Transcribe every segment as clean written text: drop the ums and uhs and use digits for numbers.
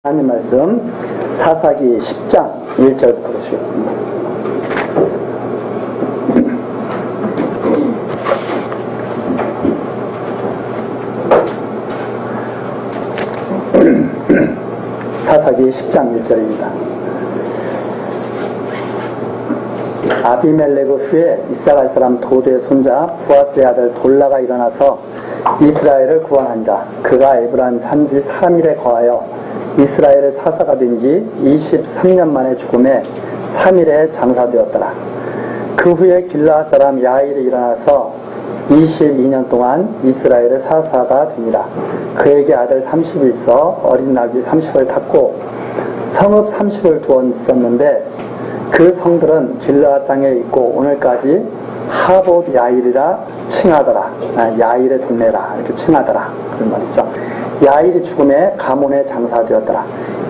하나님 말씀 사사기 10장 1절부터 보시겠습니다. 사사기 10장 1절입니다. 아비멜레그 후에 이스라엘 사람 도드의 손자 부하스의 아들 돌라가 일어나서 이스라엘을 구원한다. 그가 에브라임 산지 3일에 거하여 이스라엘의 사사가 된 지 23년 만에 죽음에 3일에 장사되었더라. 그 후에 길르앗 사람 야일이 일어나서 22년 동안 이스라엘의 사사가 되니라. 그에게 아들 30이 있어 어린 나귀 30을 탔고 성읍 30을 두었었는데 그 성들은 길르앗 땅에 있고 오늘까지 하봇 야일이라 칭하더라. 야일의 동네라 이렇게 칭하더라. 그런 말이죠. 야일이 죽음에 가몬에 장사되었더라.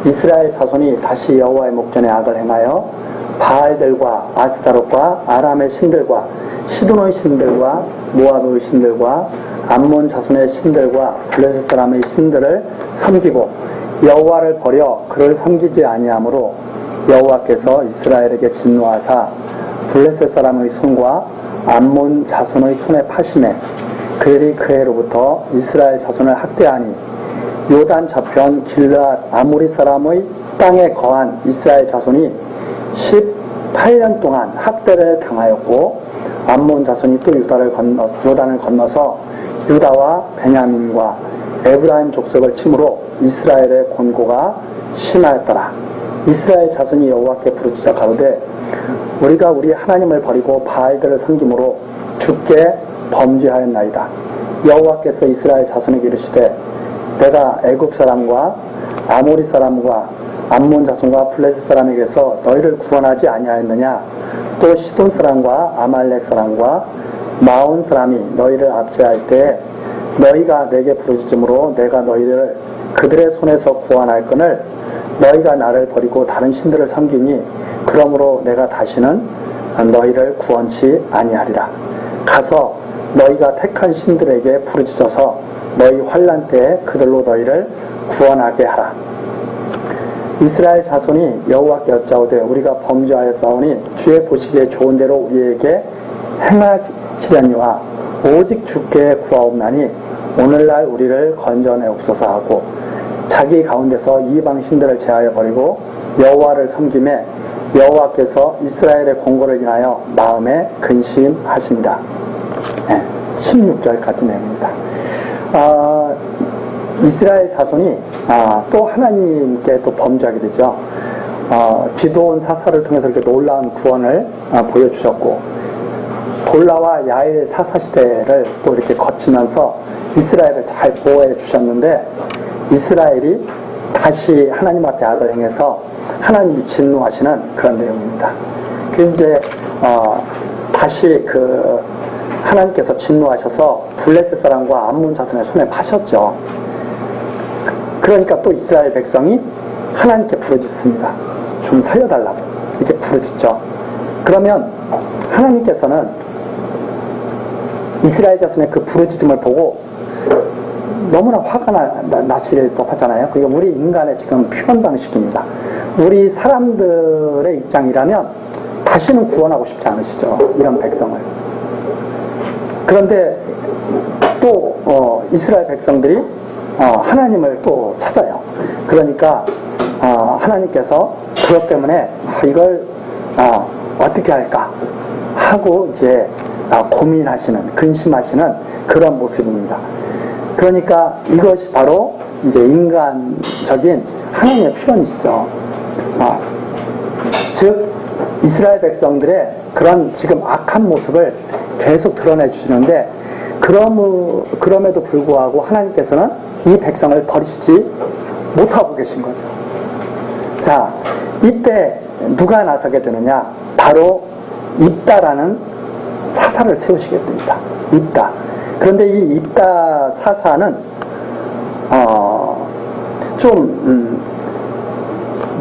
이스라엘 자손이 다시 여호와의 목전에 악을 행하여 바알들과 아스타롯과 아람의 신들과 시도노의 신들과 모압의 신들과 암몬 자손의 신들과 블레셋 사람의 신들을 섬기고 여호와를 버려 그를 섬기지 아니하므로 여호와께서 이스라엘에게 진노하사 블레셋 사람의 손과 암몬 자손의 손에 파심해 그들이 그해로부터 이스라엘 자손을 학대하니 요단 저편 길르앗 아모리 사람의 땅에 거한 이스라엘 자손이 18년 동안 학대를 당하였고 암몬 자손이 또 요단을 건너서 유다와 베냐민과 에브라임 족속을 침으로 이스라엘의 권고가 심하였더라. 이스라엘 자손이 여호와께 부르짖어 가로되 우리가 우리 하나님을 버리고 바알들을 섬김으로 주께 범죄하였나이다. 여호와께서 이스라엘 자손에게 이르시되 내가 애굽 사람과 아모리 사람과 암몬 자손과 블레셋 사람에게서 너희를 구원하지 아니하였느냐. 또 시돈 사람과 아말렉 사람과 마온 사람이 너희를 압제할 때 너희가 내게 부르짖음으로 내가 너희를 그들의 손에서 구원할거늘 너희가 나를 버리고 다른 신들을 섬기니 그러므로 내가 다시는 너희를 구원치 아니하리라. 가서 너희가 택한 신들에게 부르짖어서 너희 환난 때에 그들로 너희를 구원하게 하라. 이스라엘 자손이 여호와께 여짜오되 우리가 범죄하였사오니 주의 보시기에 좋은 대로 우리에게 행하시려니와 오직 주께 구하옵나니 오늘날 우리를 건져내옵소서 하고 자기 가운데서 이방 신들을 제하여 버리고 여호와를 섬김에 여호와께서 이스라엘의 공고를 인하여 마음에 근심하신다. 16절까지 내용입니다. 이스라엘 자손이 또 하나님께 또 범죄하게 되죠. 기드온 사사를 통해서 이렇게 놀라운 구원을 보여주셨고 돌라와 야일 사사 시대를 또 이렇게 거치면서 이스라엘을 잘 보호해 주셨는데 이스라엘이 다시 하나님 앞에 악을 행해서 하나님이 진노하시는 그런 내용입니다. 그 이제 다시 하나님께서 진노하셔서 블레셋 사람과 암몬 자손의 손에 파셨죠. 그러니까 또 이스라엘 백성이 하나님께 부르짖습니다. 좀 살려달라고 이렇게 부르짖죠. 그러면 하나님께서는 이스라엘 자손의 그 부르짖음을 보고 너무나 화가 나실 법하잖아요. 그게 우리 인간의 지금 표현 방식입니다. 우리 사람들의 입장이라면 다시는 구원하고 싶지 않으시죠. 이런 백성을. 그런데 또 이스라엘 백성들이 하나님을 또 찾아요. 그러니까 하나님께서 그것 때문에 이걸 어떻게 할까 하고 이제 고민하시는 근심하시는 그런 모습입니다. 그러니까 이것이 바로 이제 인간적인 하나님의 표현이죠. 즉 이스라엘 백성들의 그런 지금 악한 모습을 계속 드러내 주시는데 그럼에도 불구하고 하나님께서는 이 백성을 버리시지 못하고 계신 거죠. 자, 이때 누가 나서게 되느냐? 바로 입다라는 사사를 세우시게 됩니다. 입다. 그런데 이 입다 사사는 좀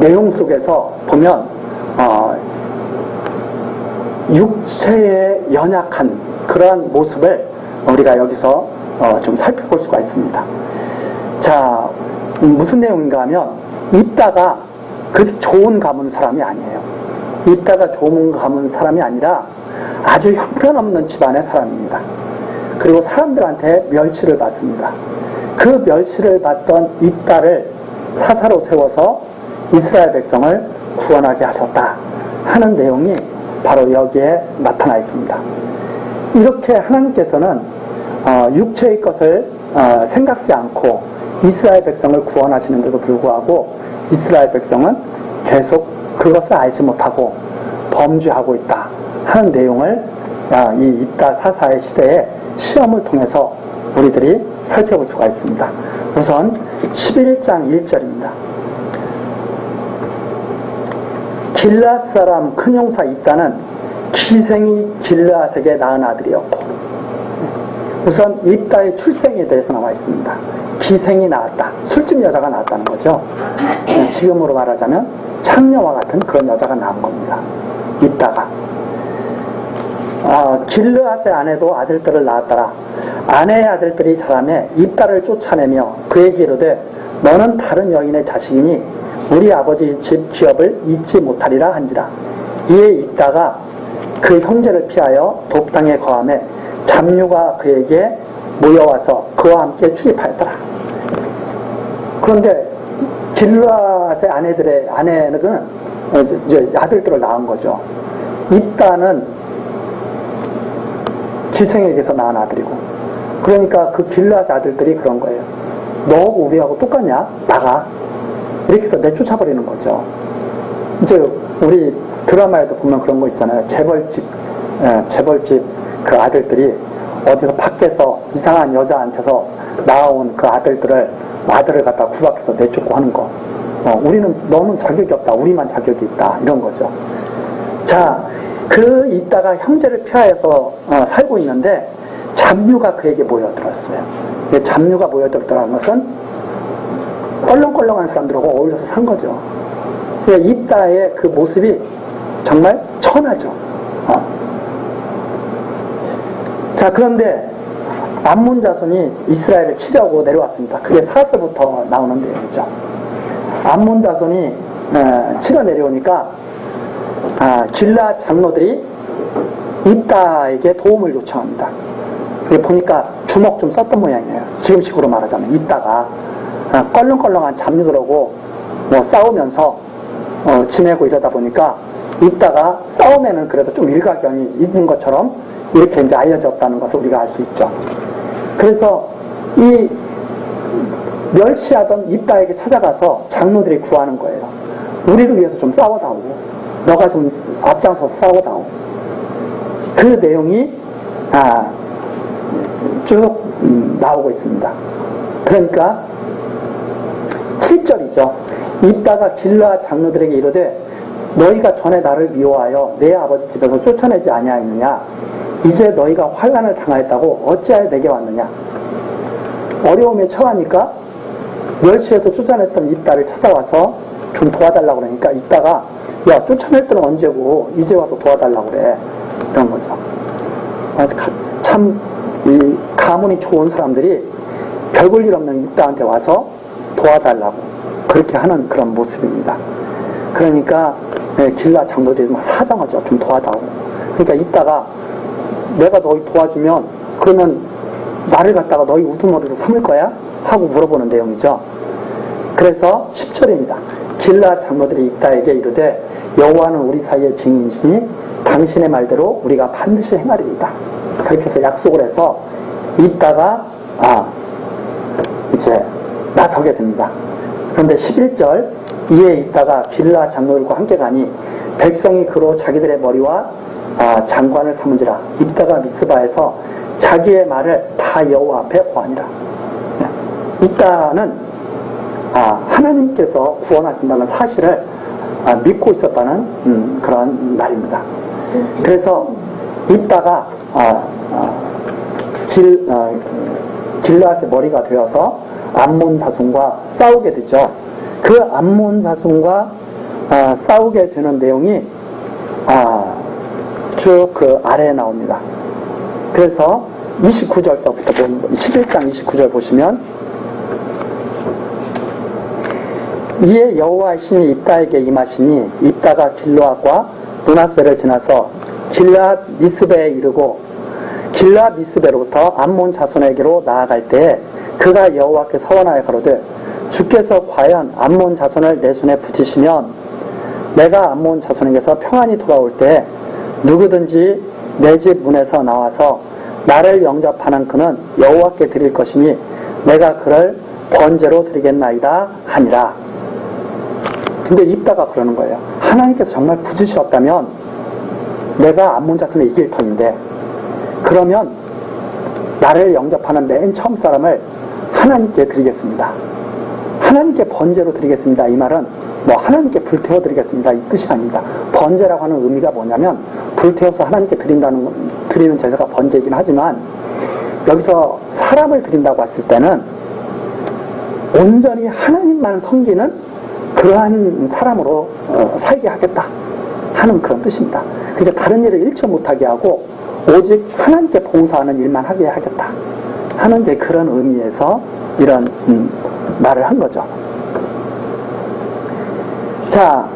내용 속에서 보면 육체에 연약한 그러한 모습을 우리가 여기서 좀 살펴볼 수가 있습니다. 자, 무슨 내용인가 하면 입다가 그 좋은 가문 사람이 아니에요. 입다가 좋은 가문 사람이 아니라 아주 형편없는 집안의 사람입니다. 그리고 사람들한테 멸시를 받습니다. 그 멸시를 받던 입다를 사사로 세워서 이스라엘 백성을 구원하게 하셨다 하는 내용이 바로 여기에 나타나 있습니다. 이렇게 하나님께서는 육체의 것을 생각지 않고 이스라엘 백성을 구원하시는데도 불구하고 이스라엘 백성은 계속 그것을 알지 못하고 범죄하고 있다 하는 내용을 이 입다 사사의 시대의 시험을 통해서 우리들이 살펴볼 수가 있습니다. 우선 11장 1절입니다. 길앗 사람 큰 용사 입다는 기생이 길앗에게 낳은 아들이었고, 우선 입다의 출생에 대해서 나와 있습니다. 기생이 낳았다. 술집 여자가 낳았다는 거죠. 지금으로 말하자면 창녀와 같은 그런 여자가 낳은 겁니다. 입다가. 길르앗의 아내도 아들들을 낳았더라. 아내의 아들들이 자라매 입다를 쫓아내며 그에게 이르되 너는 다른 여인의 자식이니 우리 아버지 집 기업을 잊지 못하리라 한지라. 이에 입다가 그 형제를 피하여 돕당에 거하매 잡류가 그에게 모여와서 그와 함께 출입하였더라. 그런데 길르앗의 아내는 이제 아들들을 낳은 거죠. 입다는 기생에게서 낳은 아들이고, 그러니까 그 길르앗의 아들들이 그런 거예요. 너 우리하고 똑같냐? 나가. 이렇게 해서 내쫓아버리는 거죠. 이제 우리 드라마에도 보면 그런 거 있잖아요. 재벌집 그 아들들이 어디서 밖에서 이상한 여자한테서 나온 그 아들을 갖다 구박해서 내쫓고 하는 거. 너는 자격이 없다. 우리만 자격이 있다. 이런 거죠. 자, 그 있다가 형제를 피하여서 살고 있는데 잡류가 그에게 모여들었어요. 잡류가 모여들었다는 것은 껄렁껄렁한 사람들하고 어울려서 산 거죠. 입다의 그 모습이 정말 천하죠. 자, 그런데 암몬 자손이 이스라엘을 치려고 내려왔습니다. 그게 4절부터 나오는 내용이죠. 암몬 자손이 치러 내려오니까 길앗 장로들이 입다에게 도움을 요청합니다. 보니까 주먹 좀 썼던 모양이에요. 지금식으로 말하자면 입다가 껄렁껄렁한 잡류들하고 싸우면서 지내고 이러다 보니까 입다가 싸움에는 그래도 좀 일가견이 있는 것처럼 이렇게 이제 알려졌다는 것을 우리가 알 수 있죠. 그래서 이 멸시하던 입다에게 찾아가서 장로들이 구하는 거예요. 우리를 위해서 좀 싸워다오. 너가 좀 앞장서서 싸워다오. 그 내용이 쭉 나오고 있습니다. 그러니까 7절이죠. 입다가 길르앗 장로들에게 이르되 너희가 전에 나를 미워하여 내 아버지 집에서 쫓아내지 아니하였느냐? 이제 너희가 환난을 당하였다고 어찌하여 내게 왔느냐? 어려움에 처하니까 멸시해서 쫓아냈던 입다를 찾아와서 좀 도와달라고 그러니까 입다가 야, 쫓아낼 때는 언제고 이제 와서 도와달라고 그래. 이런 거죠. 참 이 가문이 좋은 사람들이 별 볼 일 없는 입다한테 와서 도와달라고 그렇게 하는 그런 모습입니다. 그러니까 길라 장로들이 막 사정하죠. 좀 도와다오. 그러니까 입다가 내가 너희 도와주면 그러면 나를 갖다가 너희 우두머리로 삼을 거야? 하고 물어보는 내용이죠. 그래서 10절입니다. 길라 장로들이 입다에게 이르되 여호와는 우리 사이의 증인이시니 당신의 말대로 우리가 반드시 행하리이다. 그렇게 해서 약속을 해서 입다가 이제 나서게 됩니다. 그런데 11절 이에 입다가 길라 장로들과 함께 가니 백성이 그로 자기들의 머리와 장관을 삼은지라. 입다가 미스바에서 자기의 말을 다 여호와 앞에 고하니라. 입다는 하나님께서 구원하신다는 사실을 믿고 있었다는 그런 말입니다. 그래서 입다가 길르앗의 머리가 되어서 암몬 자손과 싸우게 되죠. 그 암몬 자손과 싸우게 되는 내용이 쭉 그 아래에 나옵니다. 그래서 29절서부터 11장 29절 보시면 이에 여호와의 신이 입다에게 임하시니 입다가 길르앗과 므낫세를 지나서 길르앗 미스베에 이르고 길르앗 미스베로부터 암몬 자손에게로 나아갈 때에 그가 여호와께 서원하여 가로되 주께서 과연 암몬 자손을 내 손에 붙이시면 내가 암몬 자손에게서 평안히 돌아올 때 누구든지 내 집 문에서 나와서 나를 영접하는 그는 여호와께 드릴 것이니 내가 그를 번제로 드리겠나이다 하니라. 근데 입다가 그러는 거예요. 하나님께서 정말 붙이셨다면 내가 암몬 자손을 이길 터인데 그러면 나를 영접하는 맨 처음 사람을 하나님께 드리겠습니다. 하나님께 번제로 드리겠습니다. 이 말은 뭐 하나님께 불태워 드리겠습니다. 이 뜻이 아닙니다. 번제라고 하는 의미가 뭐냐면 불태워서 하나님께 드리는 제사가 번제이긴 하지만 여기서 사람을 드린다고 했을 때는 온전히 하나님만 섬기는 그러한 사람으로 살게 하겠다 하는 그런 뜻입니다. 그러니까 다른 일을 일처 못하게 하고 오직 하나님께 봉사하는 일만 하게 하겠다 하는 이제 그런 의미에서 이런 말을 한 거죠. 자,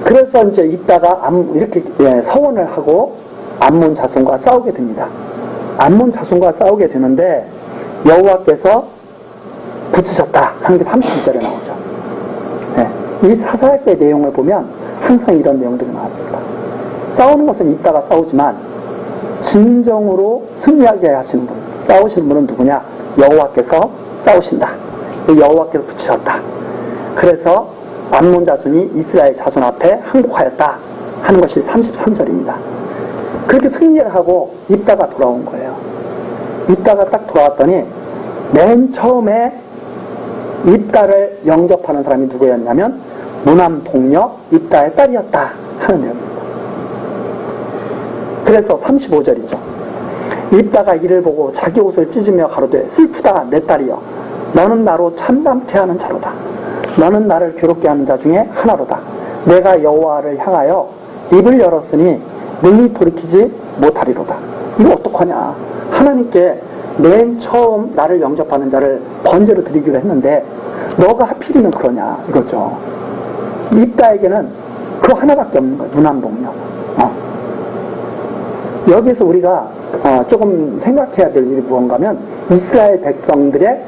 그래서 이제 이따가 이렇게 서원을 하고 암몬 자손과 싸우게 됩니다. 암몬 자손과 싸우게 되는데 여호와께서 붙이셨다 하는 게 32절에 나오죠. 네. 이 사사의 내용을 보면 항상 이런 내용들이 나왔습니다. 싸우는 것은 이따가 싸우지만 진정으로 승리하게 하시는 분, 싸우시는 분은 누구냐? 여호와께서 싸우신다. 여호와께서 붙이셨다. 그래서 암몬 자손이 이스라엘 자손 앞에 항복하였다 하는 것이 33절입니다. 그렇게 승리를 하고 입다가 돌아온 거예요. 입다가 딱 돌아왔더니 맨 처음에 입다를 영접하는 사람이 누구였냐면 무남 동녀 입다의 딸이었다 하는 내용입니다. 그래서 35절이죠. 입다가 이를 보고 자기 옷을 찢으며 가로되 슬프다 내 딸이여 너는 나로 참담케 하는 자로다. 너는 나를 괴롭게 하는 자 중에 하나로다. 내가 여호와를 향하여 입을 열었으니 능히 돌이키지 못하리로다. 이거 어떡하냐. 하나님께 맨 처음 나를 영접하는 자를 번제로 드리기로 했는데 너가 하필이면 그러냐 이거죠. 입다에게는 그거 하나밖에 없는 거예요. 무남동녀. 여기에서 우리가 조금 생각해야 될 일이 무언가면 이스라엘 백성들의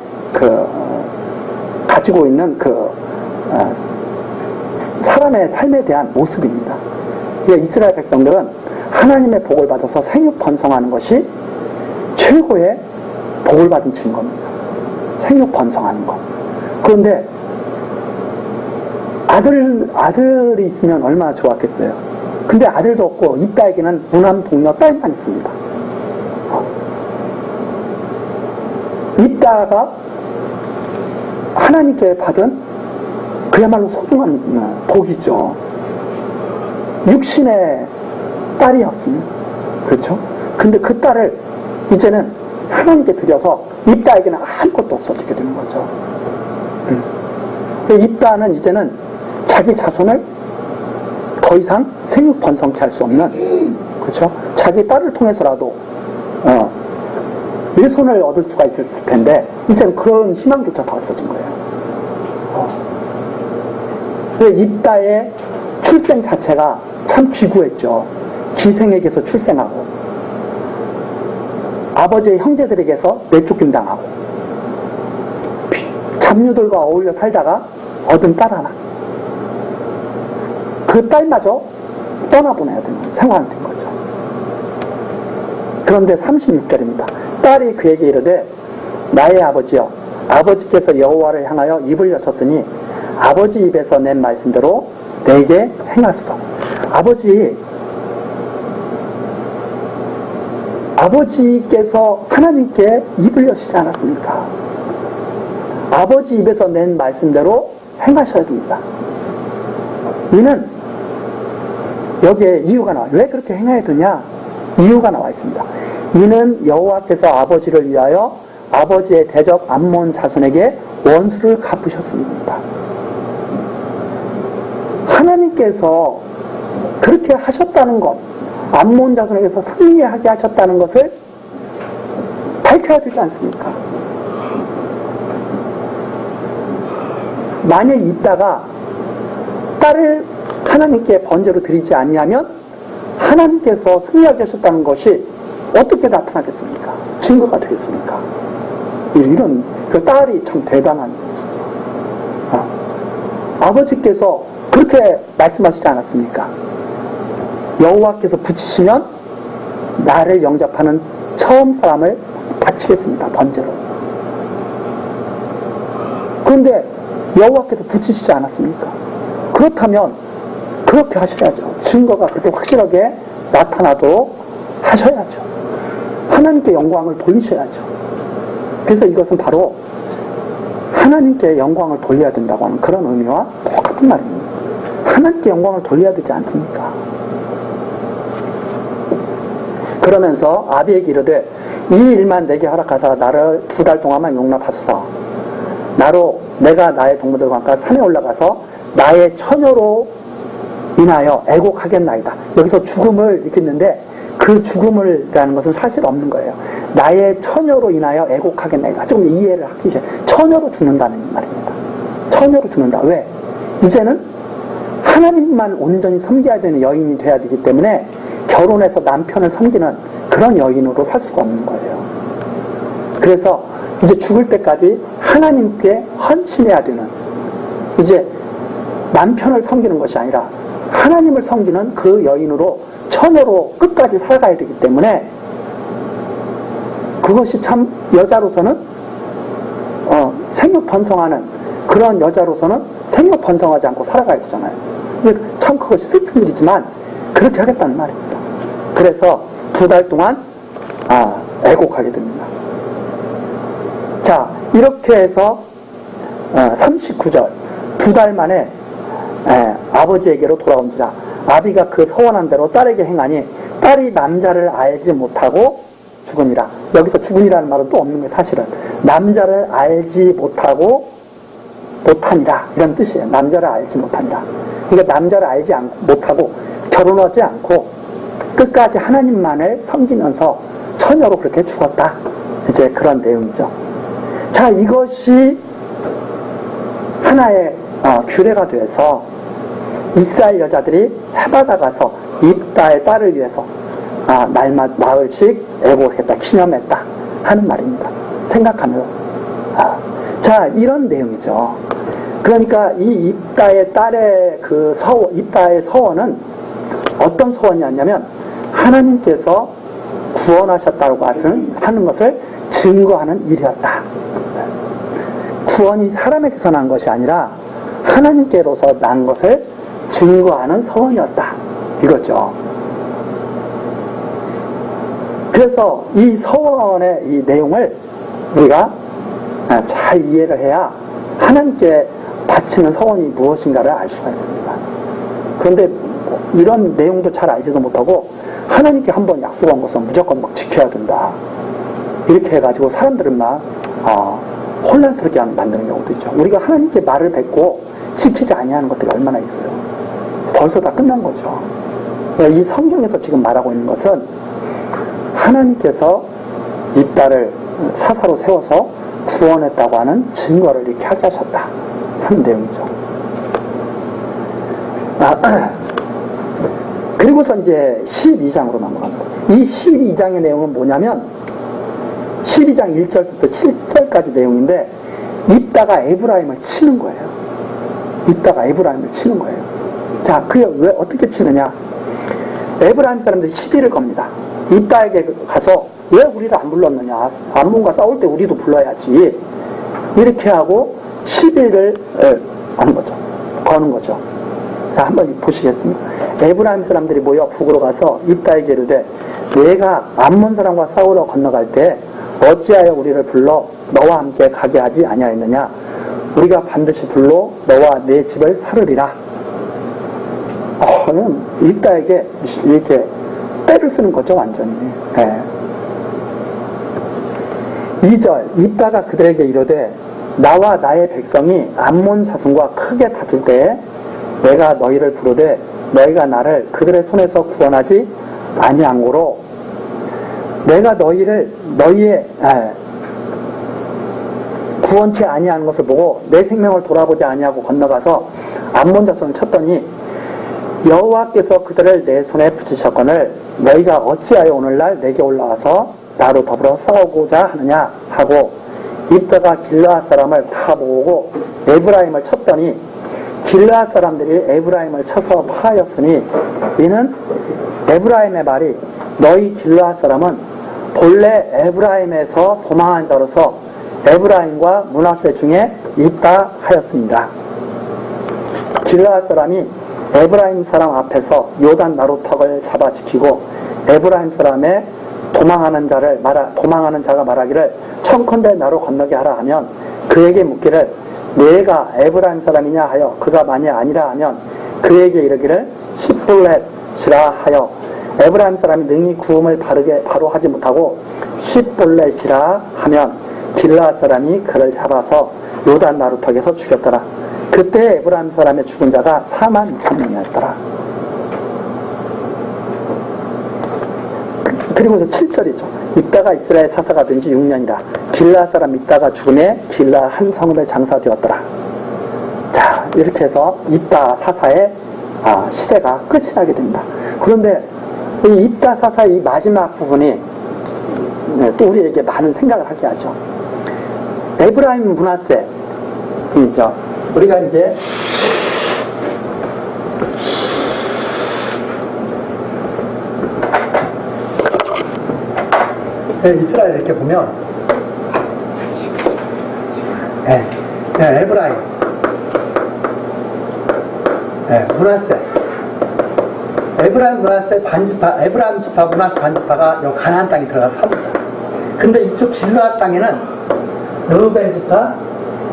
가지고 있는 사람의 삶에 대한 모습입니다. 그러니까 이스라엘 백성들은 하나님의 복을 받아서 생육 번성하는 것이 최고의 복을 받은 증거입니다. 생육 번성하는 것. 그런데 아들이 있으면 얼마나 좋았겠어요. 근데 아들도 없고 입다에게는 무남 동녀 딸만 있습니다. 입다가 하나님께 받은 그야말로 소중한 복이죠. 육신의 딸이었습니다. 그렇죠? 근데 그 딸을 이제는 하나님께 드려서 입다에게는 아무것도 없어지게 되는 거죠. 입다는 이제는 자기 자손을 더 이상 생육 번성케 할 수 없는, 그렇죠? 자기 딸을 통해서라도 일손을 얻을 수가 있을 텐데 이제는 그런 희망조차 다 없어진 거예요. 입다의 출생 자체가 참 기구했죠. 기생에게서 출생하고 아버지의 형제들에게서 내쫓김당하고 잡류들과 어울려 살다가 얻은 딸 하나, 그 딸마저 떠나보내야 되는 상황이 된 거죠. 그런데 36절입니다. 딸이 그에게 이르되 나의 아버지여, 아버지께서 여호와를 향하여 입을 여셨으니 아버지 입에서 낸 말씀대로 내게 행하소서. 아버지께서 하나님께 입을 여시지 않았습니까? 아버지 입에서 낸 말씀대로 행하셔야 됩니다. 이는 여기에 이유가 나와요. 왜 그렇게 행해야 되냐? 이유가 나와 있습니다. 이는 여호와께서 아버지를 위하여 아버지의 대적 암몬 자손에게 원수를 갚으셨습니다. 하나님께서 그렇게 하셨다는 것, 암몬 자손에게서 승리하게 하셨다는 것을 밝혀야 되지 않습니까? 만약 입다가 딸을 하나님께 번제로 드리지 아니하면 하나님께서 승리하게 하셨다는 것이 어떻게 나타나겠습니까? 증거가 되겠습니까? 이런 그 딸이 참 대단한 아버지께서 그렇게 말씀하시지 않았습니까? 여호와께서 붙이시면 나를 영접하는 처음 사람을 바치겠습니다. 번제로. 그런데 여호와께서 붙이시지 않았습니까? 그렇다면 그렇게 하셔야죠. 증거가 그렇게 확실하게 나타나도록 하셔야죠. 하나님께 영광을 돌리셔야죠. 그래서 이것은 바로 하나님께 영광을 돌려야 된다고 하는 그런 의미와 똑같은 말입니다. 하나님께 영광을 돌려야 되지 않습니까? 그러면서 아비에게 이르되 이 일만 내게 허락하사 나를 2달 동안만 용납하소서. 나로 내가 나의 동무들과 함께 산에 올라가서 나의 처녀로 인하여 애곡하겠나이다. 여기서 죽음을 이렇게 했는데 그 죽음을라는 것은 사실 없는 거예요. 나의 처녀로 인하여 애곡하겠나이다. 좀 이해를 하기 위해 처녀로 죽는다는 말입니다. 처녀로 죽는다. 왜? 이제는 하나님만 온전히 섬겨야 되는 여인이 돼야 되기 때문에 결혼해서 남편을 섬기는 그런 여인으로 살 수가 없는 거예요. 그래서 이제 죽을 때까지 하나님께 헌신해야 되는, 이제 남편을 섬기는 것이 아니라 하나님을 섬기는 그 여인으로 처녀로 끝까지 살아가야 되기 때문에 그것이 참 여자로서는 생육 번성하는 그런 여자로서는 생육 번성하지 않고 살아가야 되잖아요. 참 그것이 슬픈 일이지만 그렇게 하겠다는 말입니다. 그래서 2달 동안 애곡하게 됩니다. 자, 이렇게 해서 39절 2달 만에 아버지에게로 돌아온지라. 아비가 그 서원한 대로 딸에게 행하니 딸이 남자를 알지 못하고 죽으니라. 여기서 죽으니라는 말은 또 없는 거예요. 사실은 남자를 알지 못하니라 이런 뜻이에요. 남자를 알지 못하니라. 그러니까 남자를 알지 못하고 결혼하지 않고 끝까지 하나님만을 섬기면서 처녀로 그렇게 죽었다. 이제 그런 내용이죠. 자, 이것이 하나의 규례가 돼서 이스라엘 여자들이 해바다 가서 입다의 딸을 위해서 날마다 나흘씩 애곡했다, 기념했다 하는 말입니다. 생각하면 자, 이런 내용이죠. 그러니까 이 입다의 딸의 그 입다의 서원은 어떤 서원이었냐면 하나님께서 구원하셨다고 하는 것을 증거하는 일이었다. 구원이 사람에게서 난 것이 아니라 하나님께로서 난 것을 증거하는 서원이었다. 이거죠. 그래서 이 서원의 이 내용을 우리가 잘 이해를 해야 하나님께 바치는 서원이 무엇인가를 알 수가 있습니다. 그런데 이런 내용도 잘 알지도 못하고 하나님께 한번 약속한 것은 무조건 막 지켜야 된다. 이렇게 해가지고 사람들은 막 혼란스럽게 만드는 경우도 있죠. 우리가 하나님께 말을 뱉고 지키지 아니하는 것들이 얼마나 있어요. 벌써 다 끝난 거죠. 이 성경에서 지금 말하고 있는 것은 하나님께서 이 딸을 사사로 세워서 구원했다고 하는 증거를 이렇게 하게 하셨다 하는 내용이죠. 그리고서 이제 12장으로 넘어갑니다. 이 12장의 내용은 뭐냐면 12장 1절부터 7절까지 내용인데 입다가 에브라임을 치는 거예요. 입다가 에브라임을 치는 거예요. 자, 그게 왜 어떻게 치느냐? 에브라임 사람들이 시비를 겁니다. 입다에게 가서 왜 우리를 안 불렀느냐? 암몬과 싸울 때 우리도 불러야지. 이렇게 하고 시비를 거는 거죠. 자, 한번 보시겠습니다. 에브라임 사람들이 모여 북으로 가서 입다에게 이르되 내가 암몬 사람과 싸우러 건너갈 때 어찌하여 우리를 불러 너와 함께 가게 하지 아니하였느냐? 우리가 반드시 불러 너와 내 집을 사르리라. 입다에게 이렇게 때를 쓰는 거죠, 완전히. 2절 입다가 그들에게 이르되 나와 나의 백성이 암몬 자손과 크게 다툴 때에 내가 너희를 부르되 너희가 나를 그들의 손에서 구원하지 아니한고로 내가 너희의 구원치 아니하는 것을 보고 내 생명을 돌아보지 아니하고 건너가서 암몬 자손을 쳤더니 여호와께서 그들을 내 손에 붙이셨거늘 너희가 어찌하여 오늘날 내게 올라와서 나로 더불어 싸우고자 하느냐 하고 입다가 길르앗 사람을 다 모으고 에브라임을 쳤더니 길르앗 사람들이 에브라임을 쳐서 파하였으니 이는 에브라임의 말이 너희 길르앗 사람은 본래 에브라임에서 도망한 자로서 에브라임과 므낫세 중에 있다 하였습니다. 길르앗 사람이 에브라임 사람 앞에서 요단 나루턱을 잡아 지키고 에브라임 사람의 도망하는 자가 말하기를 청컨대 나로 건너게 하라 하면 그에게 묻기를 내가 에브라임 사람이냐 하여 그가 만일 아니라 하면 그에게 이르기를 십볼렛이라 하여 에브라임 사람이 능히 구음을 바로 하지 못하고 십볼렛이라 하면 길르앗 사람이 그를 잡아서 요단 나루턱에서 죽였더라. 그때 에브라임 사람의 죽은 자가 42,000명이었더라. 그리고서 7절이죠. 입다가 이스라엘 사사가 된 지 6년이라 길르앗 사람 입다가 죽음에 길르앗 한 성읍에 장사되었더라. 자, 이렇게 해서 입다 사사의 시대가 끝이 나게 됩니다. 그런데 이 입다 사사의 이 마지막 부분이 또 우리에게 많은 생각을 하게 하죠. 에브라임 므낫세 이죠. 우리가 이제 이스라엘 이렇게 보면 에브라임 므낫세 에브라임 므낫세 반지파 에브라임 지파 므낫세 반지파가 요 가나안 땅에 들어가서 삽니다. 근데 이쪽 길르앗 땅에는 르우벤 지파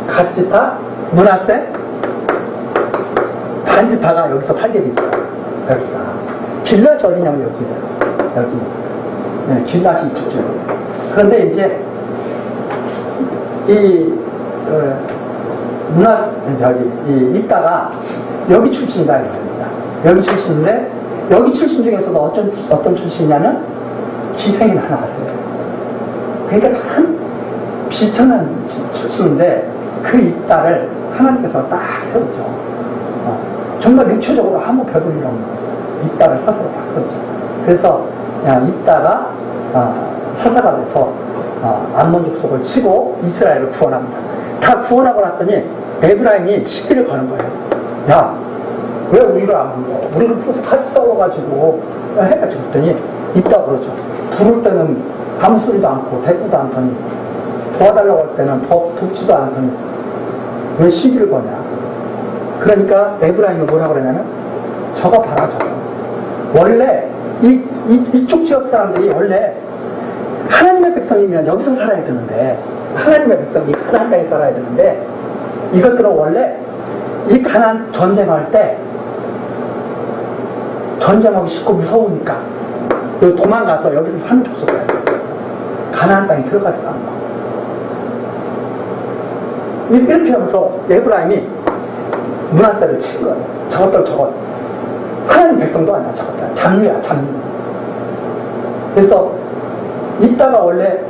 갓 지파 므낫세 반지파가 여기서 팔게 되죠. 여기가 길르앗이 어디냐면 여기 길르앗이 이쪽이죠. 그런데 이제 이 입다가 여기 출신이다 이겁니다. 여기 출신인데 여기 출신 중에서도 어떤 출신이냐면 기생인 하나가 돼요. 그러니까 참 비천한 출신인데 그 입다를 하나님께서 딱 세우죠. 정말 육체적으로 아무 별볼일 없는 입다를 사사로 딱 세우죠. 그래서 입다가 사사가 돼서 암몬 족속을 치고 이스라엘을 구원합니다. 다 구원하고 났더니 에브라임이 시비를 거는 거예요. 야, 왜 우리를 안 불러? 우리를 풀어서 같이 싸워가지고 해가지고 그랬더니 입다 그러죠. 부를 때는 아무 소리도 않고 대꾸도 않더니 도와달라고 할 때는 돕지도 않더니 왜 시비를 거냐. 그러니까 에브라임이 뭐라고 그러냐면 저거 봐라 저거. 원래 이쪽 지역 사람들이 원래 하나님의 백성이면 여기서 살아야 되는데 하나님의 백성이 가나안 땅에 살아야 되는데 이것들은 원래 이 가나안 전쟁할 때 전쟁하기 쉽고 무서우니까 도망가서 여기서 사는 족속이야. 가나안 땅에 들어가지 않고 이렇게 하면서 에브라임이 므낫세를 친 거예요. 저것 하나님 백성도 아니야. 저것들 잡류야 잡류. 그래서 이따가 원래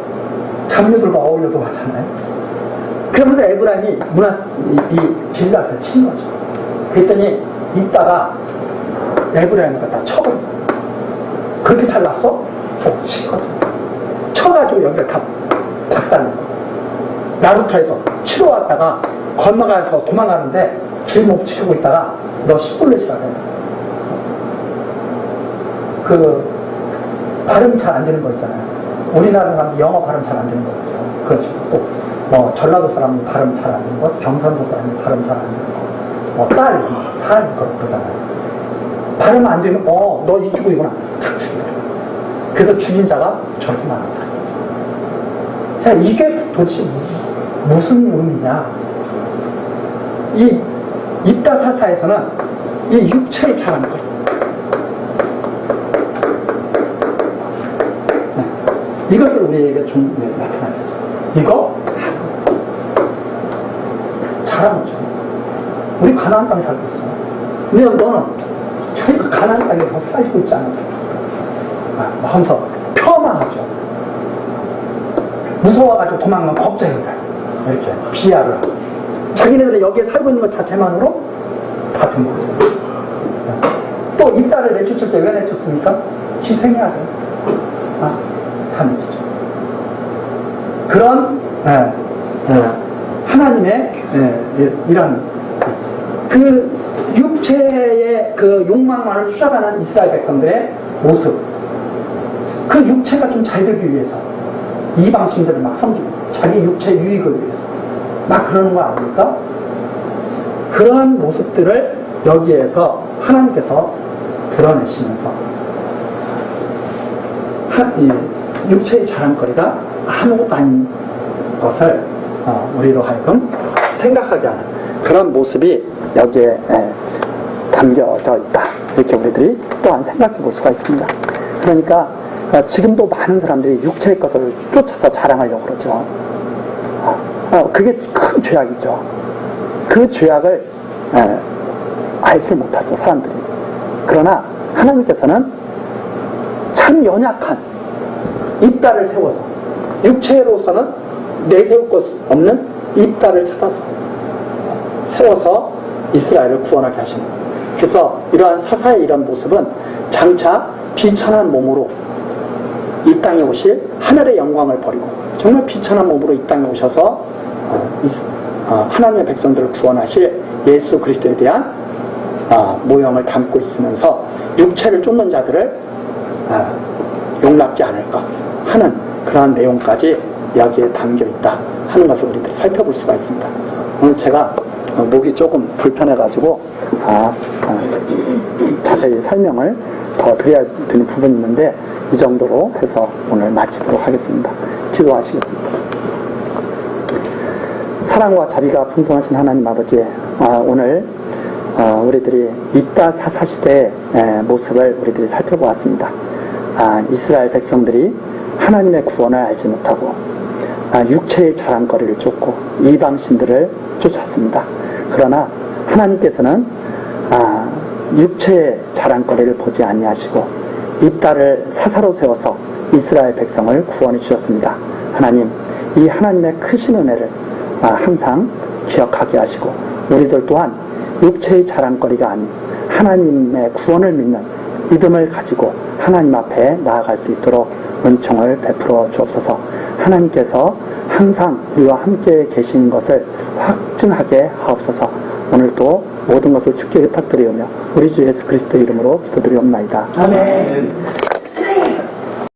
잡류들과 어울려도 하잖아요. 그러면서 에브라임이 이 길르앗을 친 거죠. 그랬더니 이따가 에브라임을 갖다 쳐버려. 그렇게 잘났어? 치거든. 쳐가지고 여기를 다 박살낸 거야. 나루터에서 치러 왔다가 건너가서 도망가는데 길 못 지키고 있다가 너 시볼렛이라고 해. 그 발음 잘 안 되는 거 있잖아요. 우리나라 사람들 영어 발음 잘 안 되는 거 있죠. 그렇죠. 또 전라도 사람이 발음 잘 안 되는 거, 경상도 사람이 발음 잘 안 되는 거, 살 그러잖아요. 발음 안 되면 너 이쪽이구나. 그래서 죽인 자가 저렇게 많았다. 자, 이게 도대체 무슨 의미냐? 이 입다 사사에서는 이 육체의 자라는 거예요. 이것을 우리에게 좀 나타나야죠. 이거 잘한 거죠. 우리 가나안 땅에 살고 있어. 근데 너는 저희가 가나안 땅에서 살고 있지 않아. 하면서 폄하하죠. 무서워가지고 도망가면 겁쟁이다. 이렇게 비하를 하고 자기네들은 여기에 살고 있는 것 자체만으로 다 된 거죠. 또 이 딸을 내쫓을 때 왜 내쫓습니까? 희생해야 돼요. 다 내쫓죠. 그런 하나님의 이런 그 육체의 그 욕망만을 추적하는 이스라엘 백성들의 모습, 그 육체가 좀 잘 되기 위해서 이방신들을 막 섬기고 자기 육체 유익을 위해서 막 그러는 거 아닙니까? 그런 모습들을 여기에서 하나님께서 드러내시면서 육체의 자랑거리가 아무것도 아닌 것을 우리로 하여금 생각하게 하는 그런 모습이 여기에 담겨져 있다. 이렇게 우리들이 또한 생각해 볼 수가 있습니다. 그러니까 지금도 많은 사람들이 육체의 것을 쫓아서 자랑하려고 그러죠. 그게 큰 죄악이죠. 그 죄악을 알지 못하죠, 사람들이. 그러나 하나님께서는 참 연약한 입다를 세워서 육체로서는 내세울 것 없는 입다를 찾아서 세워서 이스라엘을 구원하게 하십니다. 그래서 이러한 사사의 이런 모습은 장차 비천한 몸으로 이 땅에 오실 하늘의 영광을 버리고 정말 비천한 몸으로 이 땅에 오셔서 하나님의 백성들을 구원하실 예수 그리스도에 대한 모형을 담고 있으면서 육체를 쫓는 자들을 용납지 않을까 하는 그러한 내용까지 여기에 담겨 있다 하는 것을 우리들이 살펴볼 수가 있습니다. 오늘 제가 목이 조금 불편해가지고 자세히 설명을 더 드려야 되는 부분이 있는데 이 정도로 해서 오늘 마치도록 하겠습니다. 기도하시겠습니다. 사랑과 자비가 풍성하신 하나님 아버지, 오늘 우리들이 입다 사사시대의 모습을 우리들이 살펴보았습니다. 이스라엘 백성들이 하나님의 구원을 알지 못하고 육체의 자랑거리를 쫓고 이방신들을 쫓았습니다. 그러나 하나님께서는 육체의 자랑거리를 보지 아니하시고 입다를 사사로 세워서 이스라엘 백성을 구원해 주셨습니다. 하나님, 이 하나님의 크신 은혜를 항상 기억하게 하시고 우리들 또한 육체의 자랑거리가 아닌 하나님의 구원을 믿는 믿음을 가지고 하나님 앞에 나아갈 수 있도록 은총을 베풀어 주옵소서. 하나님께서 항상 우리와 함께 계신 것을 확증하게 하옵소서. 오늘도 모든 것을 주께 부탁드리오며 우리 주 예수 그리스도 이름으로 기도드리옵나이다. 아멘.